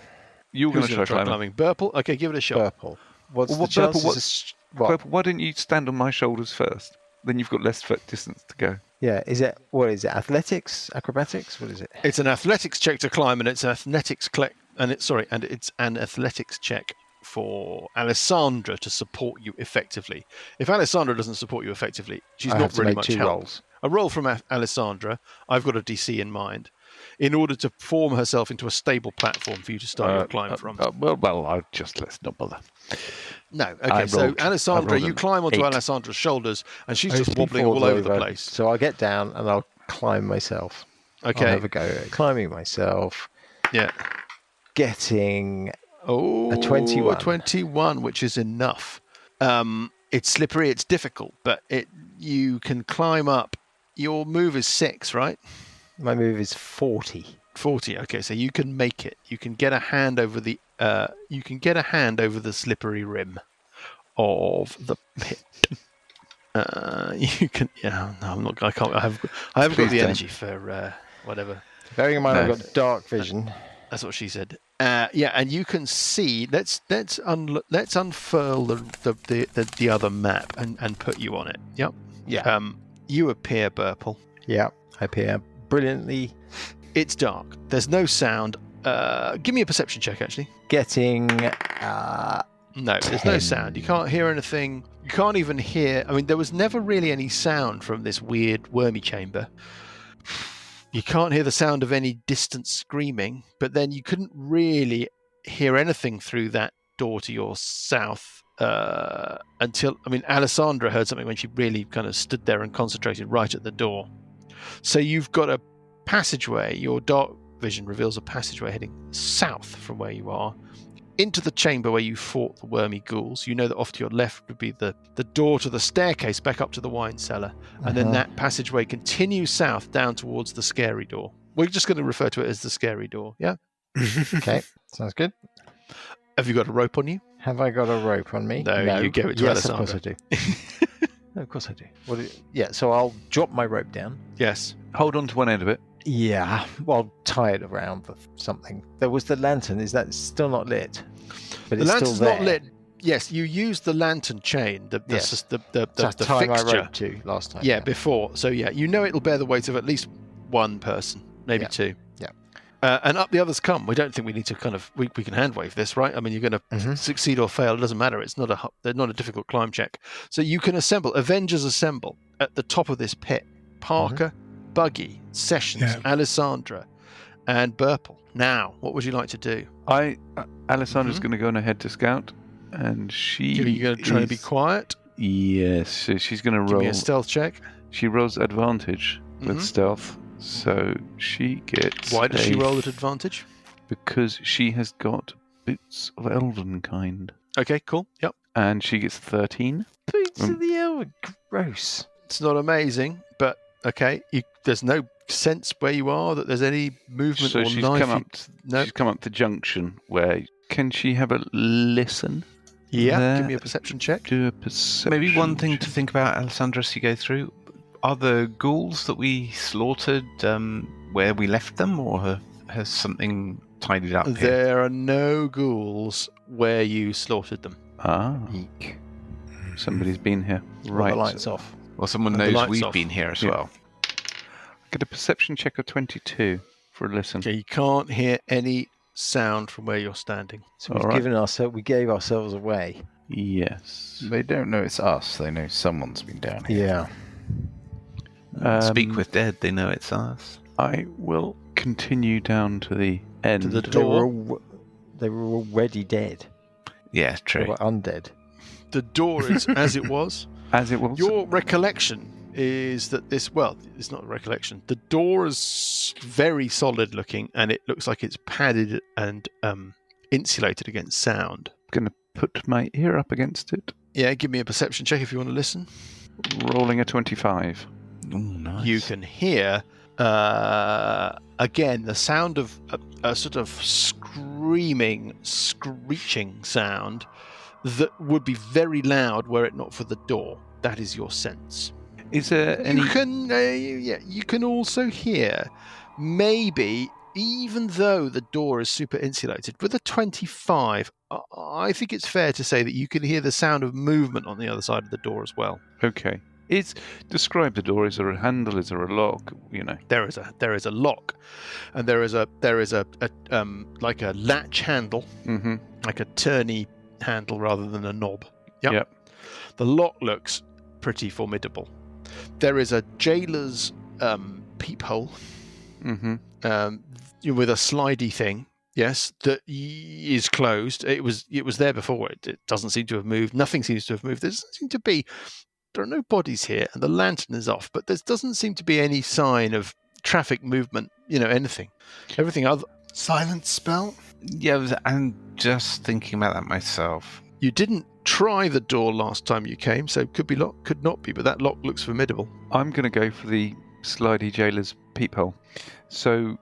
You're going Who's to gonna try climbing. Burple? Okay, give it a shot. Purple. What's Well, the what chances? purple- What? Purple, why didn't you stand on my shoulders first? Then you've got less foot distance to go. Yeah, is it? What is it? Athletics, acrobatics? What is it? It's an athletics check to climb, and it's an athletics it's an athletics check for Alessandra to support you effectively. If Alessandra doesn't support you effectively, she's I not have to really make much 2 help. rolls. A roll from Alessandra. I've got a DC in mind, in order to form herself into a stable platform for you to start your climb from. Well, let's not bother. No, I okay. So rolled- Alessandra, I rolled you an climb onto 8. Alessandra's shoulders, and she's Oh, just it's wobbling falls all over the place. So I'll get down and I'll climb myself. Okay. I'll have a go at climbing myself. Yeah. Getting Oh, A 21. A 21, which is enough. It's slippery, it's difficult, but you can climb up. Your move is 6, right? my move is 40. 40. Okay, so you can make it. You can get a hand over the slippery rim of the pit. You can. Yeah, no, I'm not. I can't. I haven't got Please the don't. energy for whatever. Bearing in mind No. I've got dark vision. That's what she said. Yeah, and you can see. Let's unfurl the other map and put you on it. Yep. Yeah. You appear, Burple. Yeah, I appear brilliantly. It's dark. There's no sound. Give me a perception check, actually. Getting. No, there's no sound. You can't hear anything. You can't even hear. I mean, there was never really any sound from this weird wormy chamber. You can't hear the sound of any distant screaming, but then you couldn't really hear anything through that door to your south until, I mean, Alessandra heard something when she really kind of stood there and concentrated right at the door. So you've got a passageway. Your dark vision reveals a passageway heading south from where you are into the chamber where you fought the wormy ghouls. You know that off to your left would be the door to the staircase back up to the wine cellar. And then that passageway continues south down towards the scary door. We're just going to refer to it as the scary door, yeah? Okay, sounds good. Have you got a rope on you? Have I got a rope on me? No, you gave it to yes, Alessandra. of course I do. No, of course I do. Yeah, so I'll drop my rope down. Yes. Hold on to one end of it. Yeah, well, tie it around something. There was the lantern. Is that still not lit? But The it's lantern's still there. not lit. Yes, you used the lantern chain, the So I tied my fixture. rope to last time. Yeah, before. So yeah, you know it'll bear the weight of at least one person, maybe two. Yeah. And up the others come. We don't think we need to kind of we can hand wave this, right? I mean, you're going to succeed or fail. It doesn't matter. It's not a difficult climb check. So you can assemble. Avengers assemble at the top of this pit. Parker, Buggy, Sessions, Alessandra, and Burple. Now, what would you like to do? Alessandra's going to go on ahead to scout, and You're going to try to be quiet. Yes, so she's going to Give roll. me a stealth check. She rolls advantage with stealth, so she gets. Why does she roll at advantage? Because she has got boots of elven kind. Okay, cool. Yep. And she gets 13. Boots of the elven. Gross. It's not amazing, but okay. There's no sense where you are that there's any movement So or she's knife. She's come up to junction where can she have a listen? Yeah, there? give me a perception check. Do a perception. Maybe one thing to check. think about, Alessandra, as you go through. Are the ghouls that we slaughtered where we left them, or has something tidied up here? There are no ghouls where you slaughtered them. Ah, Eek. somebody's been here. Well, Right. the lights off. Well, someone And the knows lights we've off. been here as Yeah. well. Get a perception check of 22 for a listen. Okay, you can't hear any sound from where you're standing. So we've All right. we gave ourselves away. Yes. They don't know it's us. They know someone's been down here. Yeah. Speak with dead, they know it's us. I will continue down to the end. To the They door. they were already dead. Yeah, They true. were undead. The door is as it was. As it was. Your recollection is that it's not a recollection. The door is very solid looking, and it looks like it's padded and insulated against sound. Going to put my ear up against it. Yeah, give me a perception check if you want to listen. Rolling a 25. Oh, nice. You can hear again the sound of a sort of screaming, screeching sound that would be very loud were it not for the door. That is your sense. Is there any... You can also hear, maybe, even though the door is super insulated, with a 25, I think it's fair to say that you can hear the sound of movement on the other side of the door as well. Okay. Describe the door. Is there a handle? Is there a lock? You know. There is a lock, and there is a like a latch handle, Mm-hmm. like a turny handle rather than a knob. Yep. The lock looks pretty formidable. There is a jailer's peephole Mm-hmm. with a slidey thing. Yes, that is closed. It was there before. It doesn't seem to have moved. Nothing seems to have moved. There doesn't seem to be. There are no bodies here, and the lantern is off. But there doesn't seem to be any sign of traffic movement. Anything. Everything other. Silence spell? Yeah, I'm just thinking about that myself. You didn't try the door last time you came, so could be locked, could not be. But that lock looks formidable. I'm going to go for the slidey jailer's peephole. So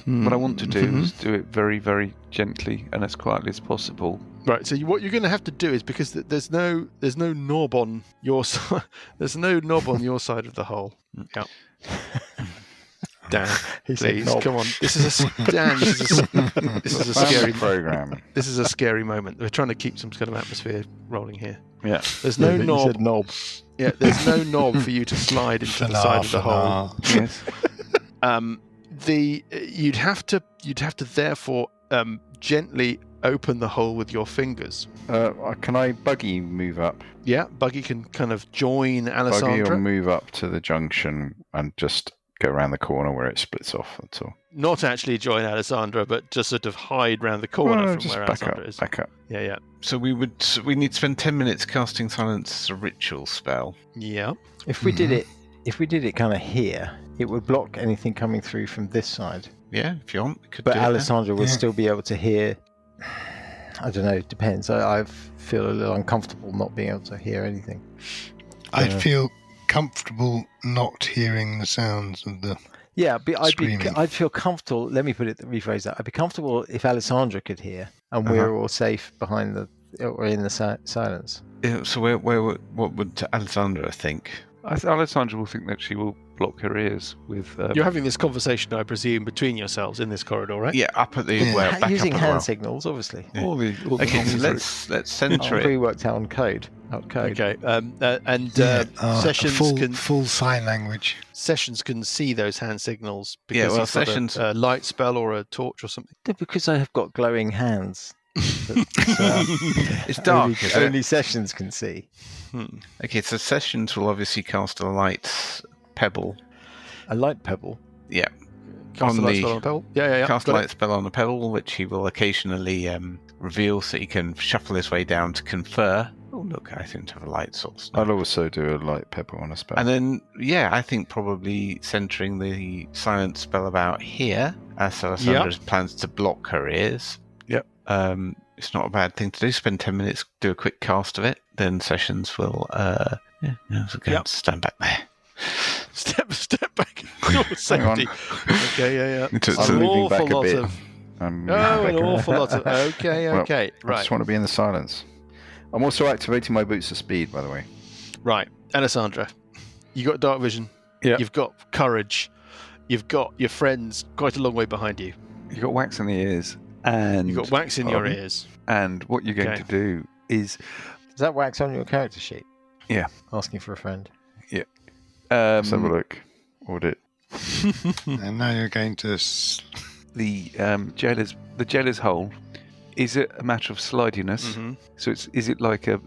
what I want to do is do it very, very gently and as quietly as possible. Right. So what you're going to have to do is, because there's no knob on your side. There's no knob on your side of the hole. Yeah. Dan, please come on. This is a scary program. This is a scary moment. We're trying to keep some kind of atmosphere rolling here. Yeah. There's no knob. You said knob. Yeah. There's no knob for you to slide into the side of the hole. Yes. You'd have to therefore gently open the hole with your fingers. Can I buggy move up? Yeah, Buggy can kind of join Alessandra. Buggy will move up to the junction and just go around the corner where it splits off. That's all. Not actually join Alessandra, but just sort of hide round the corner from where Alessandra is. Back up. Yeah. So we need to spend 10 minutes casting silence as a ritual spell. Yeah. If we did it kind of here, it would block anything coming through from this side. Yeah, if you want. We could But do Alessandra would still be able to hear. I don't know. It depends. I feel a little uncomfortable not being able to hear anything. I'd feel comfortable not hearing the sounds of the. Yeah, but screaming. I'd feel comfortable. Let me rephrase that. I'd be comfortable if Alessandra could hear, and we're all safe behind or in the silence. Yeah, so what would Alessandra think? Alessandra will think that she will block her ears with. You're having this conversation, I presume, between yourselves in this corridor, right? Yeah, up at the back using up hand well. signals, obviously. Yeah. all the Okay, so let's center it. Pre-worked out on code. Okay. Sessions full sign language. Sessions can see those hand signals because he's got Sessions a light spell or a torch or something. Because I have got glowing hands. It's dark. Only Sessions can see. Okay, so Sessions will obviously cast a light pebble. A light pebble. Yeah. Cast a light spell on a pebble. Yeah. Cast a light spell on a pebble, which he will occasionally reveal so he can shuffle his way down to confer. Oh, look, I seem to have a light source now. I'll also do a light pebble on a spell. And then, I think probably centering the silent spell about here, as Alessandra's plans to block her ears. Yep. It's not a bad thing to do. Spend 10 minutes, do a quick cast of it. Then Sessions will, stand back there. Step back. Your safety. Okay, yeah. I'm moving back a bit. An awful lot of. Okay, Well, right. I just want to be in the silence. I'm also activating my boots of speed, by the way. Right, Alessandra, you got dark vision. Yeah. You've got courage. You've got your friends quite a long way behind you. You've got wax in the ears, and You've got wax in your ears. And what you're going to do is. Is that wax on your character sheet? Yeah. Asking for a friend. Yeah. Let's have a look. Audit. And now you're going to. The jailer's hole. Is it a matter of slidiness? Mm-hmm. So is it like a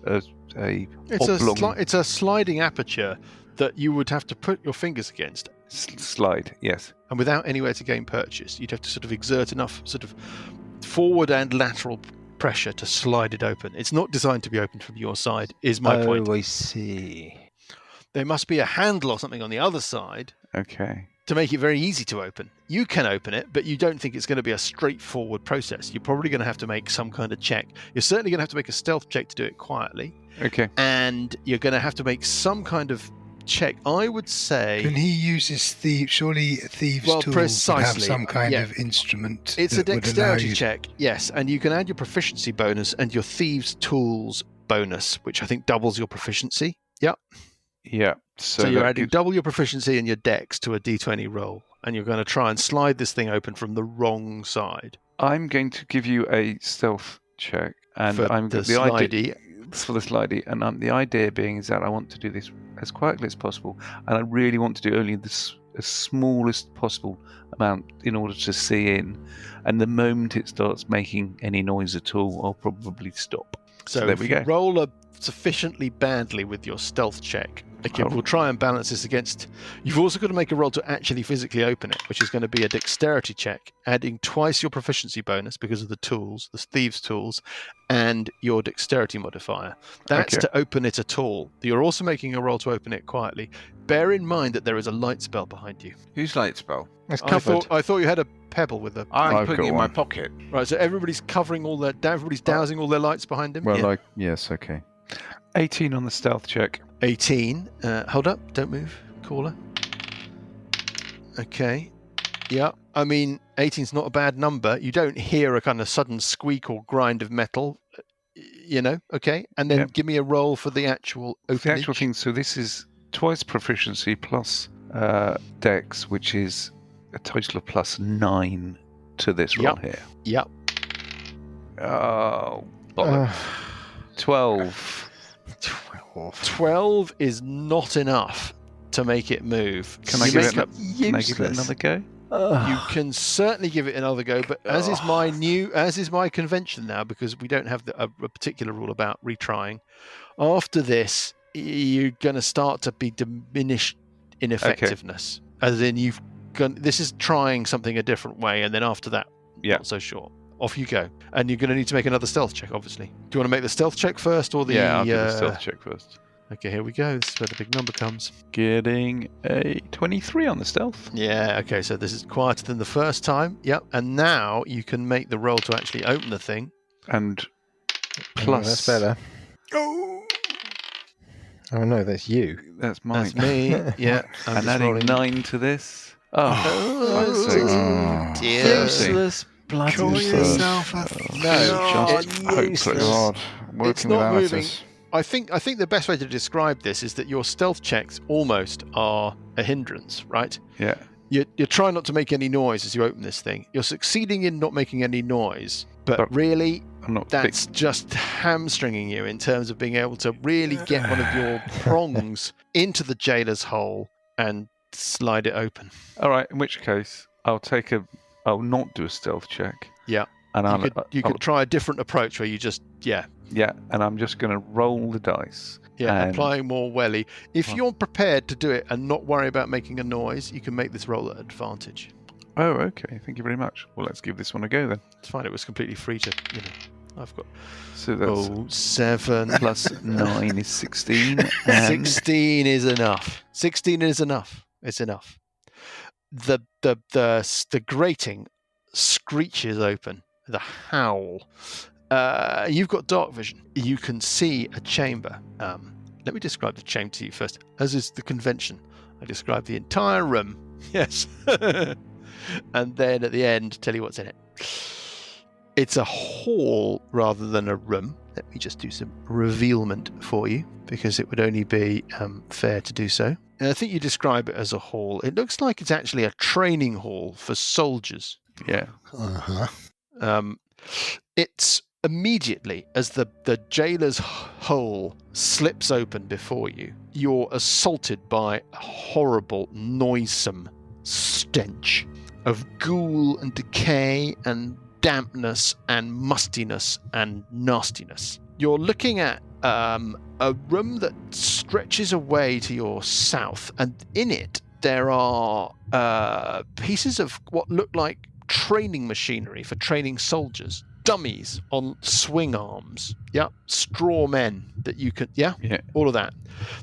It's a sliding aperture that you would have to put your fingers against. Slide, yes. And without anywhere to gain purchase, you'd have to sort of exert enough sort of forward and lateral pressure to slide it open. It's not designed to be opened from your side, is my point. Oh, I see. There must be a handle or something on the other side Okay. to make it very easy to open. You can open it, but you don't think it's going to be a straightforward process. You're probably going to have to make some kind of check. You're certainly going to have to make a stealth check to do it quietly. Okay. And you're going to have to make some kind of check. I would say... Can he use his surely thieves' tools would have some kind of instrument? It's a dexterity check, yes. And you can add your proficiency bonus and your thieves' tools bonus, which I think doubles your proficiency. Yep. Yeah. So you're adding double your proficiency and your dex to a d20 roll, and you're going to try and slide this thing open from the wrong side. I'm going to give you a stealth check, and For I'm the idea for the slidey, and the idea being is that I want to do this as quietly as possible, and I really want to do only this as smallest possible amount in order to see in. And the moment it starts making any noise at all, I'll probably stop. So there we go. Roll sufficiently badly with your stealth check. Okay, we'll try and balance this against... You've also got to make a roll to actually physically open it, which is going to be a dexterity check, adding twice your proficiency bonus because of the tools, the thieves' tools, and your dexterity modifier. That's to open it at all. You're also making a roll to open it quietly. Bear in mind that there is a light spell behind you. Whose light spell? It's covered. I thought you had a pebble with a... I'm putting it in my pocket. Right, so everybody's covering all their... Everybody's dousing all their lights behind him? Well, yes, okay. 18 on the stealth check. 18. Hold up. Don't move. Caller. Okay. Yeah. I mean, 18's not a bad number. You don't hear a kind of sudden squeak or grind of metal. okay. And then give me a roll for the actual openage. The actual thing, so this is twice proficiency plus dex, which is a total of plus 9 to this roll here. Yep. Oh, bollocks. 12. 12 is not enough to make it move. Can I give it another go? You can certainly give it another go, but as is my convention now, because we don't have a particular rule about retrying. After this, you're going to start to be diminished in effectiveness, as in this is trying something a different way, and then after that, not so sure. Off you go, and you're going to need to make another stealth check. Obviously, do you want to make the stealth check first, or the? Yeah, I'll do the stealth check first. Okay, here we go. This is where the big number comes. Getting a 23 on the stealth. Yeah, okay, so this is quieter than the first time. Yep, and now you can make the roll to actually open the thing. And plus... that's better. Oh no, that's you. That's mine. That's me, yeah. And adding 9 to this. Oh, dear. Useless bloody Call yourself a hopeless. God, it's not moving. I think the best way to describe this is that your stealth checks almost are a hindrance, right? Yeah. You're trying not to make any noise as you open this thing. You're succeeding in not making any noise, but really, that's just hamstringing you in terms of being able to really get one of your prongs into the jailer's hole and slide it open. All right, in which case, I'll not do a stealth check. Yeah. And you could try a different approach where you just, Yeah, and I'm just going to roll the dice. Yeah, applying more welly. If you're prepared to do it and not worry about making a noise, you can make this roll at advantage. Oh, okay. Thank you very much. Well, let's give this one a go then. It's fine. It was completely free to, I've got... So that's 7 plus 9 is 16. 16 is enough. 16 is enough. It's enough. The grating screeches open. The howl. You've got dark vision. You can see a chamber. Let me describe the chamber to you first. As is the convention, I describe the entire room. Yes. And then at the end, tell you what's in it. It's a hall rather than a room. Let me just do some revealment for you, because it would only be fair to do so. And I think you describe it as a hall. It looks like it's actually a training hall for soldiers. Yeah. Uh-huh. It's immediately as the jailer's hole slips open before you, you're assaulted by a horrible, noisome stench of ghoul and decay and dampness and mustiness and nastiness. You're looking at a room that stretches away to your south, and in it there are pieces of what look like training machinery for training soldiers. Dummies on swing arms. Yeah. Straw men that you can... Yeah? All of that.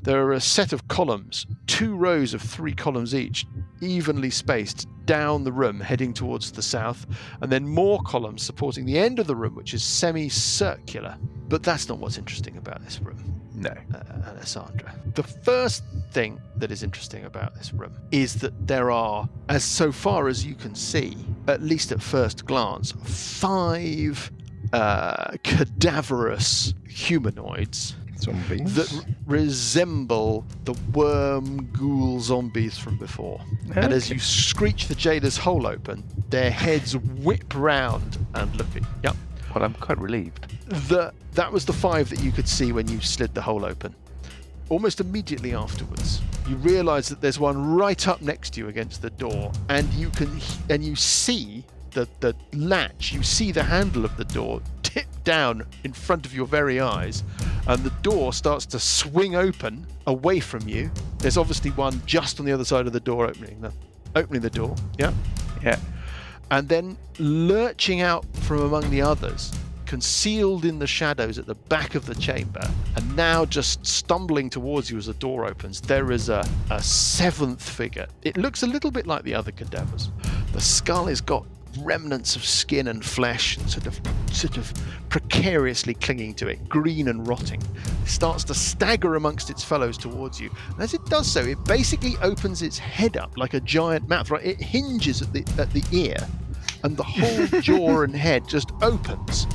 There are a set of columns, 2 rows of 3 columns each, evenly spaced down the room, heading towards the south, and then more columns supporting the end of the room, which is semicircular. But that's not what's interesting about this room. No. Alessandra. The first thing that is interesting about this room is that there are, as so far as you can see, at least at first glance, 5 cadaverous humanoids Zombies that resemble the worm ghoul zombies from before. Okay. And as you screech the jailer's hole open, their heads whip round and look at you. Yep. Well, I'm quite relieved. That was the 5 that you could see when you slid the hole open. Almost immediately afterwards, you realise that there's one right up next to you against the door, and you see the latch. You see the handle of the door tip down in front of your very eyes, and the door starts to swing open away from you. There's obviously one just on the other side of the door opening the door. Yeah. And then lurching out from among the others, concealed in the shadows at the back of the chamber, and now just stumbling towards you as the door opens, there is a 7th figure. It looks a little bit like the other cadavers. The skull has got remnants of skin and flesh, sort of precariously clinging to it, green and rotting. It starts to stagger amongst its fellows towards you. And as it does so, it basically opens its head up like a giant mouth. Right? It hinges at the ear, and the whole jaw and head just opens.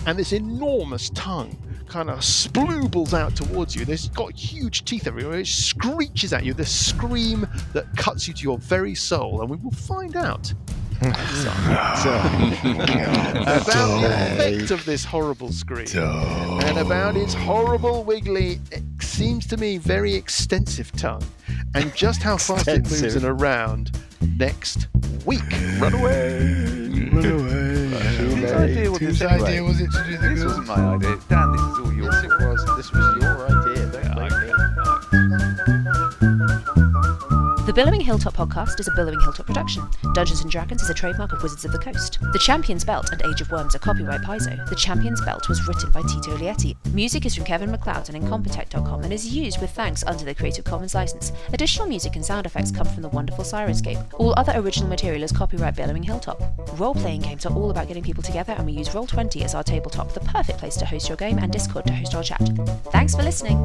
And this enormous tongue kind of sploobles out towards you. It's got huge teeth everywhere. It screeches at you, this scream that cuts you to your very soul. And we will find out about the effect of this horrible scream and about its horrible, wiggly, it seems to me very extensive tongue, and just how fast it moves in around next week. Run away! Whose idea was Whose this idea anyway? was it to do the This good? wasn't my idea. Dan, this is all yours. Yes, it was. This was your idea. Don't blame me. The Billowing Hilltop podcast is a Billowing Hilltop production. Dungeons & Dragons is a trademark of Wizards of the Coast. The Champion's Belt and Age of Worms are copyright Paizo. The Champion's Belt was written by Tito Lietti. Music is from Kevin MacLeod and Incompetech.com and is used with thanks under the Creative Commons license. Additional music and sound effects come from the wonderful Sirenscape. All other original material is copyright Billowing Hilltop. Role-playing games are all about getting people together, and we use Roll20 as our tabletop, the perfect place to host your game, and Discord to host our chat. Thanks for listening!